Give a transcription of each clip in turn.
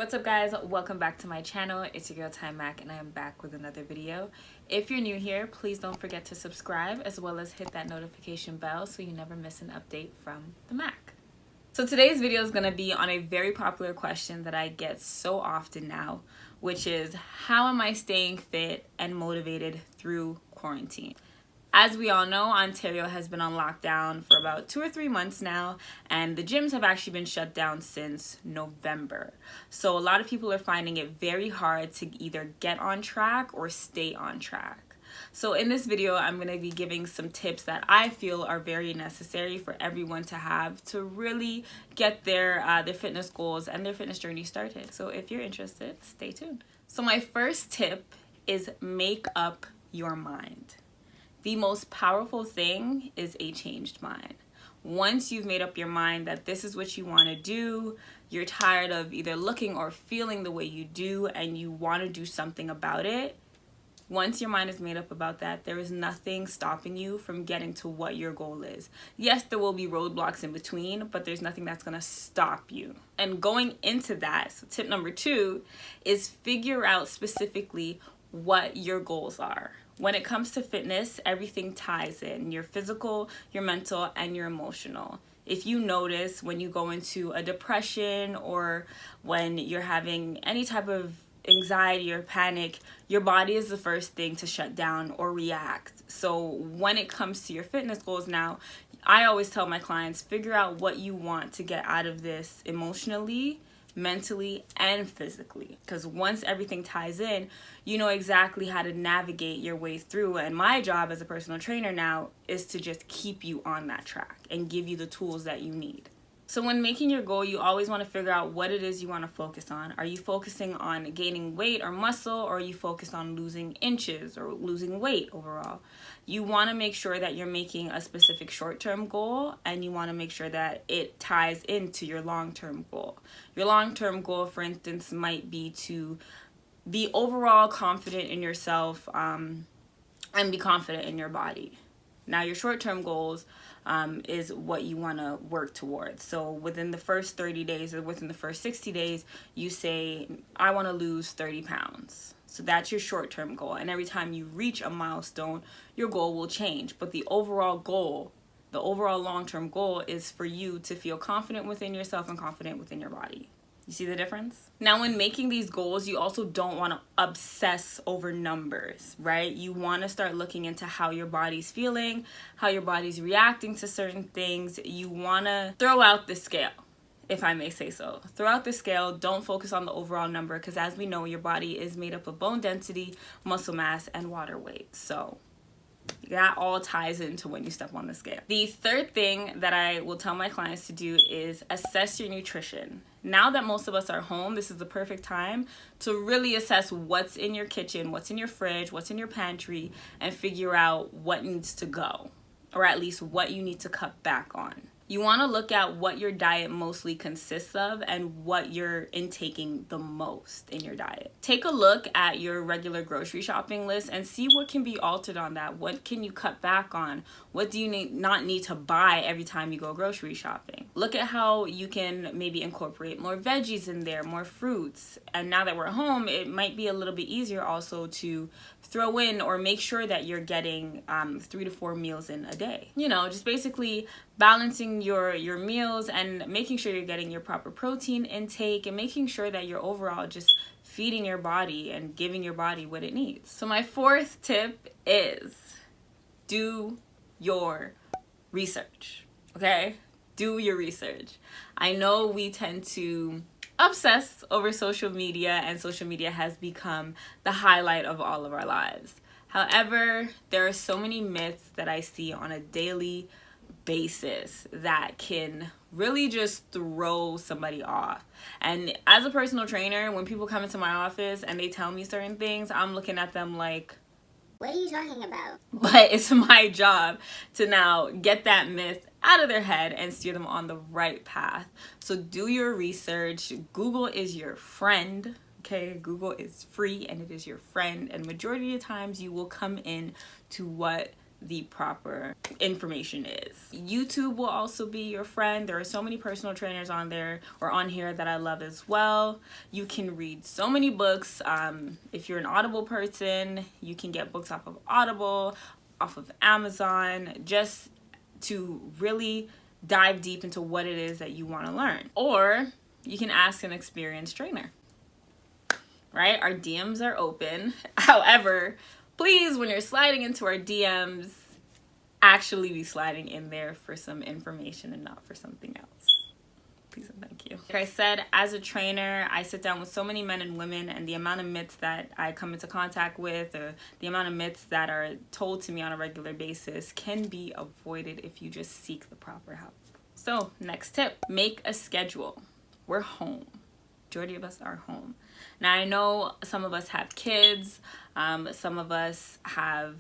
What's up guys, welcome back to my channel. It's your girl Time Mac and I am back with another video. If you're new here, please don't forget to subscribe as well as hit that notification bell so you never miss an update from the Mac. So today's video is going to be on a very popular question that I get so often now, which is how am I staying fit and motivated through quarantine? As we all know, Ontario has been on lockdown for about 2 or 3 months now, and the gyms have actually been shut down since November. So a lot of people are finding it very hard to either get on track or stay on track. So in this video, I'm going to be giving some tips that I feel are very necessary for everyone to have to really get their fitness goals and their fitness journey started. So if you're interested, stay tuned. So my first tip is make up your mind. The most powerful thing is a changed mind. Once you've made up your mind that this is what you want to do, you're tired of either looking or feeling the way you do and you want to do something about it, once your mind is made up about that, there is nothing stopping you from getting to what your goal is. Yes, there will be roadblocks in between, but there's nothing that's going to stop you. And going into that, so tip number 2 is figure out specifically what your goals are. When it comes to fitness, everything ties in. Your physical, your mental, and your emotional. If you notice when you go into a depression or when you're having any type of anxiety or panic, your body is the first thing to shut down or react. So when it comes to your fitness goals now, I always tell my clients, figure out what you want to get out of this emotionally, mentally, and physically, because once everything ties in, you know exactly how to navigate your way through. And my job as a personal trainer now is to just keep you on that track and give you the tools that you need. So when making your goal, you always want to figure out what it is you want to focus on. Are you focusing on gaining weight or muscle, or are you focused on losing inches or losing weight overall? You want to make sure that you're making a specific short-term goal, and you want to make sure that it ties into your long-term goal. Your long-term goal, for instance, might be to be overall confident in yourself and be confident in your body. Now, your short-term goals is what you want to work towards. So within the first 30 days or within the first 60 days, you say, I want to lose 30 pounds. So that's your short-term goal. And every time you reach a milestone, your goal will change. But the overall goal, the overall long-term goal is for you to feel confident within yourself and confident within your body. You see the difference? Now, when making these goals, you also don't want to obsess over numbers, right? You want to start looking into how your body's feeling, how your body's reacting to certain things. You want to throw out the scale, if I may say so. Throw out the scale. Don't focus on the overall number, because as we know, your body is made up of bone density, muscle mass, and water weight. So that all ties into when you step on the scale. The third thing that I will tell my clients to do is assess your nutrition. Now that most of us are home, this is the perfect time to really assess what's in your kitchen, what's in your fridge, what's in your pantry, and figure out what needs to go, or at least what you need to cut back on. You want to look at what your diet mostly consists of and what you're intaking the most in your diet. Take a look at your regular grocery shopping list and see what can be altered on that. What can you cut back on? What do you not need to buy every time you go grocery shopping? Look at how you can maybe incorporate more veggies in there, more fruits. And now that we're home, it might be a little bit easier also to throw in or make sure that you're getting 3 to 4 meals in a day. You know, just basically balancing your meals and making sure you're getting your proper protein intake and making sure that you're overall just feeding your body and giving your body what it needs. So my fourth tip is do your research, okay? Do your research. I know we tend to obsess over social media, and social media has become the highlight of all of our lives. However, there are so many myths that I see on a daily basis that can really just throw somebody off. And as a personal trainer, when people come into my office and they tell me certain things, I'm looking at them like, what are you talking about? But it's my job to now get that myth out of their head and steer them on the right path. So do your research. Google is your friend. Okay, Google is free and it is your friend. And majority of the times you will come in to what the proper information is. YouTube will also be your friend. There are so many personal trainers on there or on here that I love as well. You can read so many books. If you're an Audible person, you can get books off of Audible, off of Amazon, just to really dive deep into what it is that you want to learn. Or you can ask an experienced trainer, right? Our DMs are open. However, please, when you're sliding into our DMs, actually be sliding in there for some information and not for something else. Please and thank you. Like I said, as a trainer, I sit down with so many men and women, and the amount of myths that I come into contact with, or the amount of myths that are told to me on a regular basis, can be avoided if you just seek the proper help. So, next tip, make a schedule. We're home. Majority of us are home. Now, I know some of us have kids, some of us have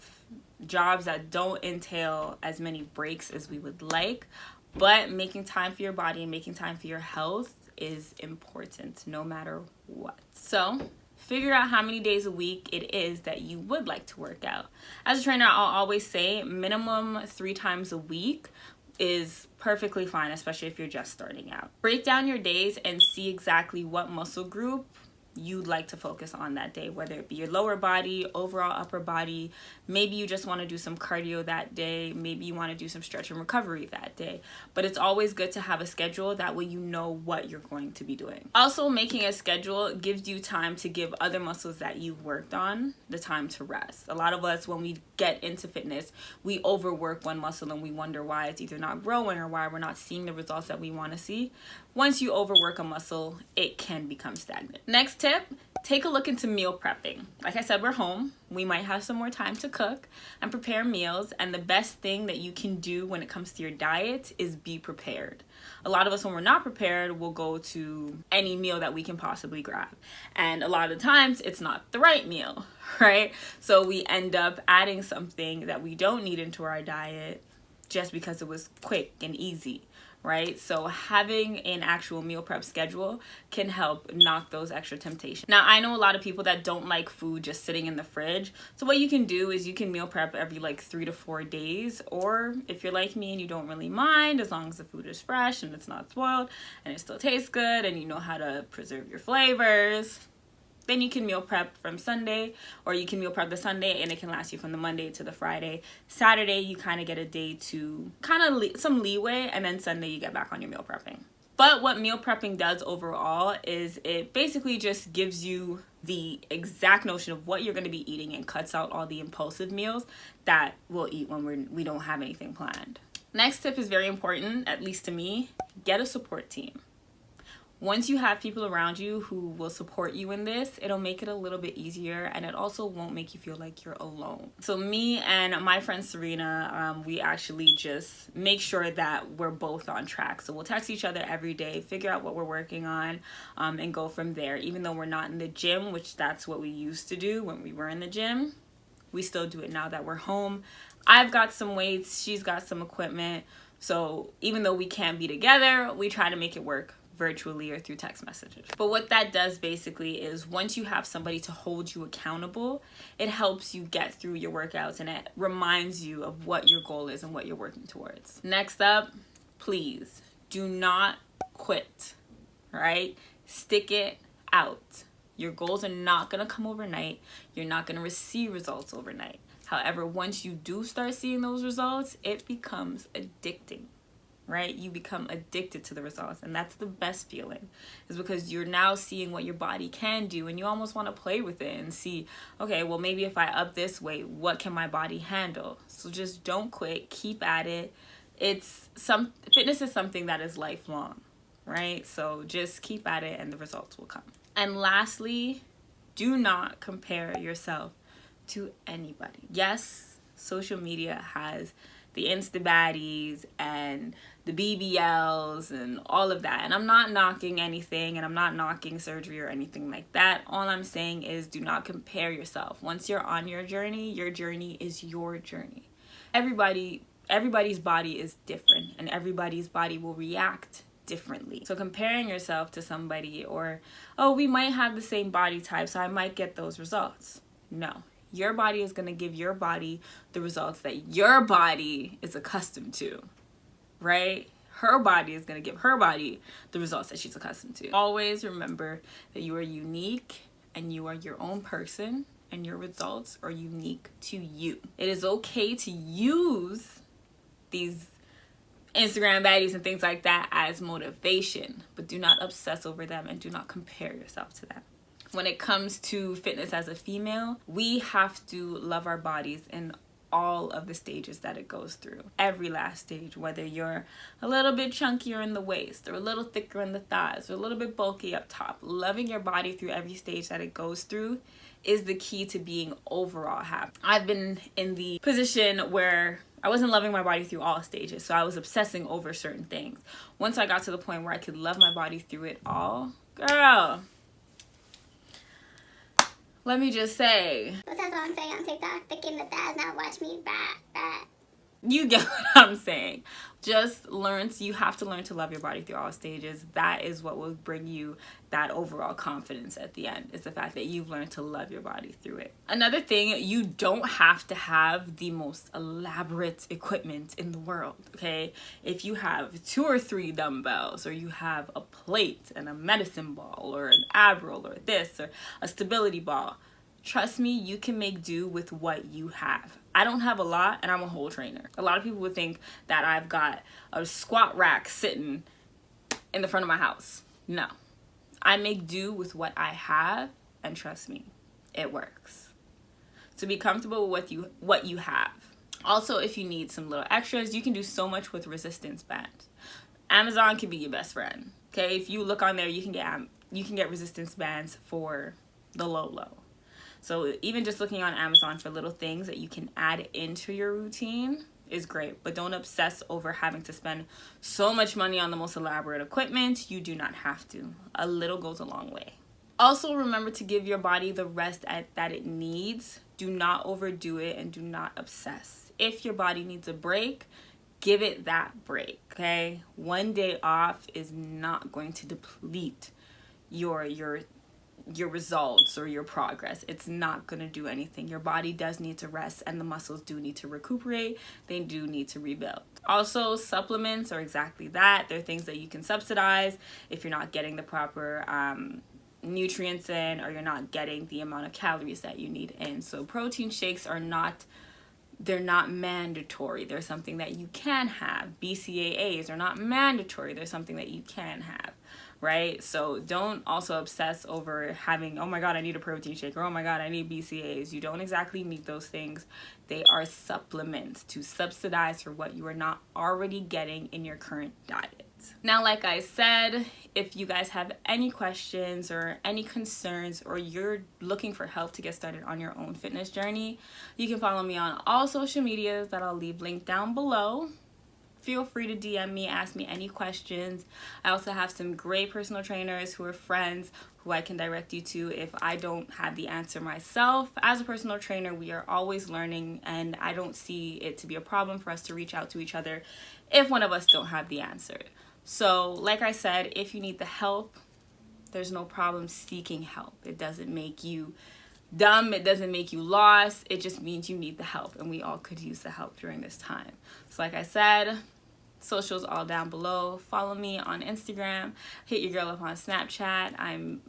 jobs that don't entail as many breaks as we would like, but making time for your body and making time for your health is important no matter what. So figure out how many days a week it is that you would like to work out. As a trainer, I'll always say minimum 3 times a week is perfectly fine, especially if you're just starting out. Break down your days and see exactly what muscle group you'd like to focus on that day, whether it be your lower body, overall upper body. Maybe you just want to do some cardio that day. Maybe you want to do some stretch and recovery that day. But it's always good to have a schedule. That way you know what you're going to be doing. Also, making a schedule gives you time to give other muscles that you've worked on the time to rest. A lot of us, when we get into fitness, we overwork one muscle and we wonder why it's either not growing or why we're not seeing the results that we want to see. Once you overwork a muscle, it can become stagnant. Next tip, take a look into meal prepping. Like I said, we're home. We might have some more time to cook and prepare meals. And the best thing that you can do when it comes to your diet is be prepared. A lot of us, when we're not prepared, will go to any meal that we can possibly grab. And a lot of times it's not the right meal, right? So we end up adding something that we don't need into our diet just because it was quick and easy, right? So having an actual meal prep schedule can help knock those extra temptations. Now, I know a lot of people that don't like food just sitting in the fridge. So what you can do is you can meal prep every like 3 to 4 days. Or if you're like me and you don't really mind, as long as the food is fresh and it's not spoiled and it still tastes good and you know how to preserve your flavors, then you can meal prep from Sunday, or you can meal prep the Sunday and it can last you from the Monday to the Friday. Saturday, you kind of get a day to kind of some leeway, and then Sunday you get back on your meal prepping. But what meal prepping does overall is it basically just gives you the exact notion of what you're going to be eating and cuts out all the impulsive meals that we'll eat when we don't have anything planned. Next tip is very important, at least to me. Get a support team. Once you have people around you who will support you in this, it'll make it a little bit easier, and it also won't make you feel like you're alone. So me and my friend Serena, we actually just make sure that we're both on track. So we'll text each other every day, figure out what we're working on, and go from there. Even though we're not in the gym, which that's what we used to do when we were in the gym, we still do it now that we're home. I've got some weights, she's got some equipment. So even though we can't be together, we try to make it work virtually or through text messages. But what that does basically is once you have somebody to hold you accountable, it helps you get through your workouts and it reminds you of what your goal is and what you're working towards. Next up, please do not quit, right? Stick it out. Your goals are not gonna come overnight. You're not gonna receive results overnight. However, once you do start seeing those results, it becomes addicting. Right? You become addicted to the results, and that's the best feeling, is because you're now seeing what your body can do, and you almost want to play with it and see, okay, well, maybe if I up this weight, what can my body handle? So just don't quit, keep at it. Fitness is something that is lifelong, right? So just keep at it and the results will come. And lastly, do not compare yourself to anybody. Yes, social media has the Insta baddies and the BBLs and all of that. And I'm not knocking anything, and I'm not knocking surgery or anything like that. All I'm saying is do not compare yourself. Once you're on your journey is your journey. Everybody's body is different, and everybody's body will react differently. So comparing yourself to somebody, or, oh, we might have the same body type, so I might get those results. No, Your body is going to give your body the results that your body is accustomed to, right? Her body is going to give her body the results that she's accustomed to. Always remember that you are unique and you are your own person, and your results are unique to you. It is okay to use these Instagram baddies and things like that as motivation, but do not obsess over them and do not compare yourself to them. When it comes to fitness as a female, we have to love our bodies in all of the stages that it goes through. Every last stage, whether you're a little bit chunkier in the waist or a little thicker in the thighs or a little bit bulky up top, loving your body through every stage that it goes through is the key to being overall happy. I've been in the position where I wasn't loving my body through all stages, so I was obsessing over certain things. Once I got to the point where I could love my body through it all, girl, let me just say. What's that song saying on TikTok? Thick in the thighs, now watch me back. You get what I'm saying. Just you have to learn to love your body through all stages. That is what will bring you that overall confidence at the end, is the fact that you've learned to love your body through it. Another thing, you don't have to have the most elaborate equipment in the world, okay? If you have 2 or 3 dumbbells, or you have a plate and a medicine ball, or an ab roll, or this, or a stability ball, trust me, you can make do with what you have. I don't have a lot, and I'm a whole trainer. A lot of people would think that I've got a squat rack sitting in the front of my house. No. I make do with what I have, and trust me, it works. So be comfortable with what you have. Also, if you need some little extras, you can do so much with resistance bands. Amazon can be your best friend. Okay, if you look on there, you can get resistance bands for the low. So even just looking on Amazon for little things that you can add into your routine is great. But don't obsess over having to spend so much money on the most elaborate equipment. You do not have to. A little goes a long way. Also, remember to give your body the rest that it needs. Do not overdo it and do not obsess. If your body needs a break, give it that break, okay? One day off is not going to deplete your results or your progress. It's not going to do anything. Your body does need to rest, and the muscles do need to recuperate. They do need to rebuild. Also, supplements are exactly that. They're things that you can subsidize if you're not getting the proper nutrients in, or you're not getting the amount of calories that you need in. So protein shakes they're not mandatory. They're something that you can have. BCAAs are not mandatory. They're something that you can have, right? So don't also obsess over having, oh my God, I need a protein shake, or oh my God, I need BCAAs. You don't exactly need those things. They are supplements to subsidize for what you are not already getting in your current diet. Now, like I said, if you guys have any questions or any concerns, or you're looking for help to get started on your own fitness journey, you can follow me on all social medias that I'll leave linked down below. Feel free to DM me, ask me any questions. I also have some great personal trainers who are friends who I can direct you to if I don't have the answer myself. As a personal trainer, we are always learning, and I don't see it to be a problem for us to reach out to each other if one of us don't have the answer. So, like I said, if you need the help, there's no problem seeking help. It doesn't make you dumb. It doesn't make you lost. It just means you need the help, and we all could use the help during this time. So like I said, socials all down below. Follow me on Instagram. Hit your girl up on Snapchat. I'm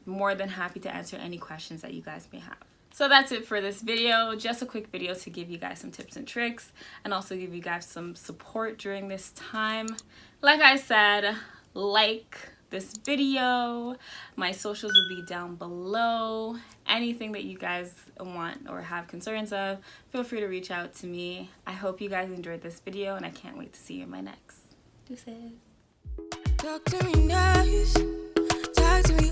more than happy to answer any questions that you guys may have. So that's it for this video. Just a quick video to give you guys some tips and tricks, and also give you guys some support during this time. Like I said, like this video. My socials will be down below. Anything that you guys want or have concerns of, feel free to reach out to me. I hope you guys enjoyed this video, and I can't wait to see you in my next. Deuces. Talk to me nice, talk to me